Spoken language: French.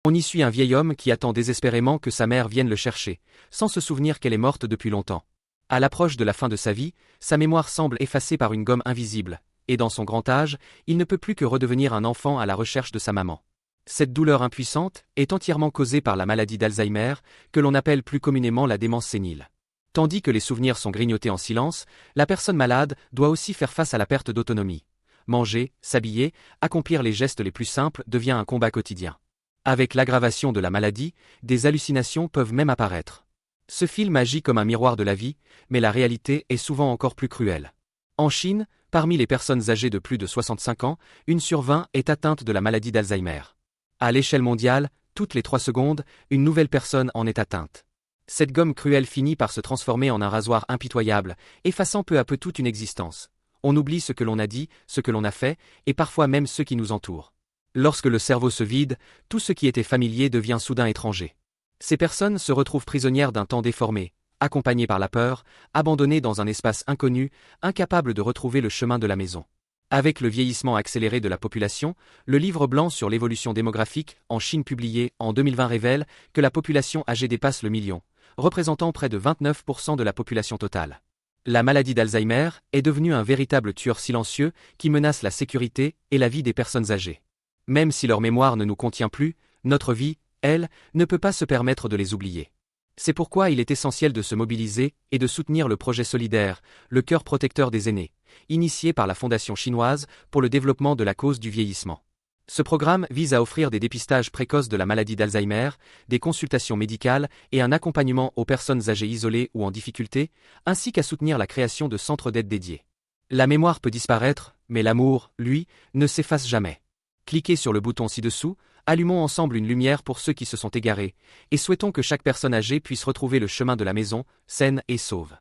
On y suit un vieil homme qui attend désespérément que sa mère vienne le chercher, sans se souvenir qu'elle est morte depuis longtemps. À l'approche de la fin de sa vie, sa mémoire semble effacée par une gomme invisible, et dans son grand âge, il ne peut plus que redevenir un enfant à la recherche de sa maman. Cette douleur impuissante est entièrement causée par la maladie d'Alzheimer, que l'on appelle plus communément la démence sénile. Tandis que les souvenirs sont grignotés en silence, la personne malade doit aussi faire face à la perte d'autonomie. Manger, s'habiller, accomplir les gestes les plus simples devient un combat quotidien. Avec l'aggravation de la maladie, des hallucinations peuvent même apparaître. Ce film agit comme un miroir de la vie, mais la réalité est souvent encore plus cruelle. En Chine, parmi les personnes âgées de plus de 65 ans, 1 sur 20 est atteinte de la maladie d'Alzheimer. À l'échelle mondiale, toutes les 3 secondes, une nouvelle personne en est atteinte. Cette gomme cruelle finit par se transformer en un rasoir impitoyable, effaçant peu à peu toute une existence. On oublie ce que l'on a dit, ce que l'on a fait, et parfois même ceux qui nous entourent. Lorsque le cerveau se vide, tout ce qui était familier devient soudain étranger. Ces personnes se retrouvent prisonnières d'un temps déformé, accompagnées par la peur, abandonnées dans un espace inconnu, incapables de retrouver le chemin de la maison. Avec le vieillissement accéléré de la population, le livre blanc sur l'évolution démographique en Chine publié en 2020 révèle que la population âgée dépasse le million, représentant près de 29% de la population totale. La maladie d'Alzheimer est devenue un véritable tueur silencieux qui menace la sécurité et la vie des personnes âgées. Même si leur mémoire ne nous contient plus, notre vie, elle, ne peut pas se permettre de les oublier. C'est pourquoi il est essentiel de se mobiliser et de soutenir le projet solidaire, le cœur protecteur des aînés, initié par la Fondation chinoise pour le développement de la cause du vieillissement. Ce programme vise à offrir des dépistages précoces de la maladie d'Alzheimer, des consultations médicales et un accompagnement aux personnes âgées isolées ou en difficulté, ainsi qu'à soutenir la création de centres d'aide dédiés. La mémoire peut disparaître, mais l'amour, lui, ne s'efface jamais. Cliquez sur le bouton ci-dessous, allumons ensemble une lumière pour ceux qui se sont égarés, et souhaitons que chaque personne âgée puisse retrouver le chemin de la maison, saine et sauve.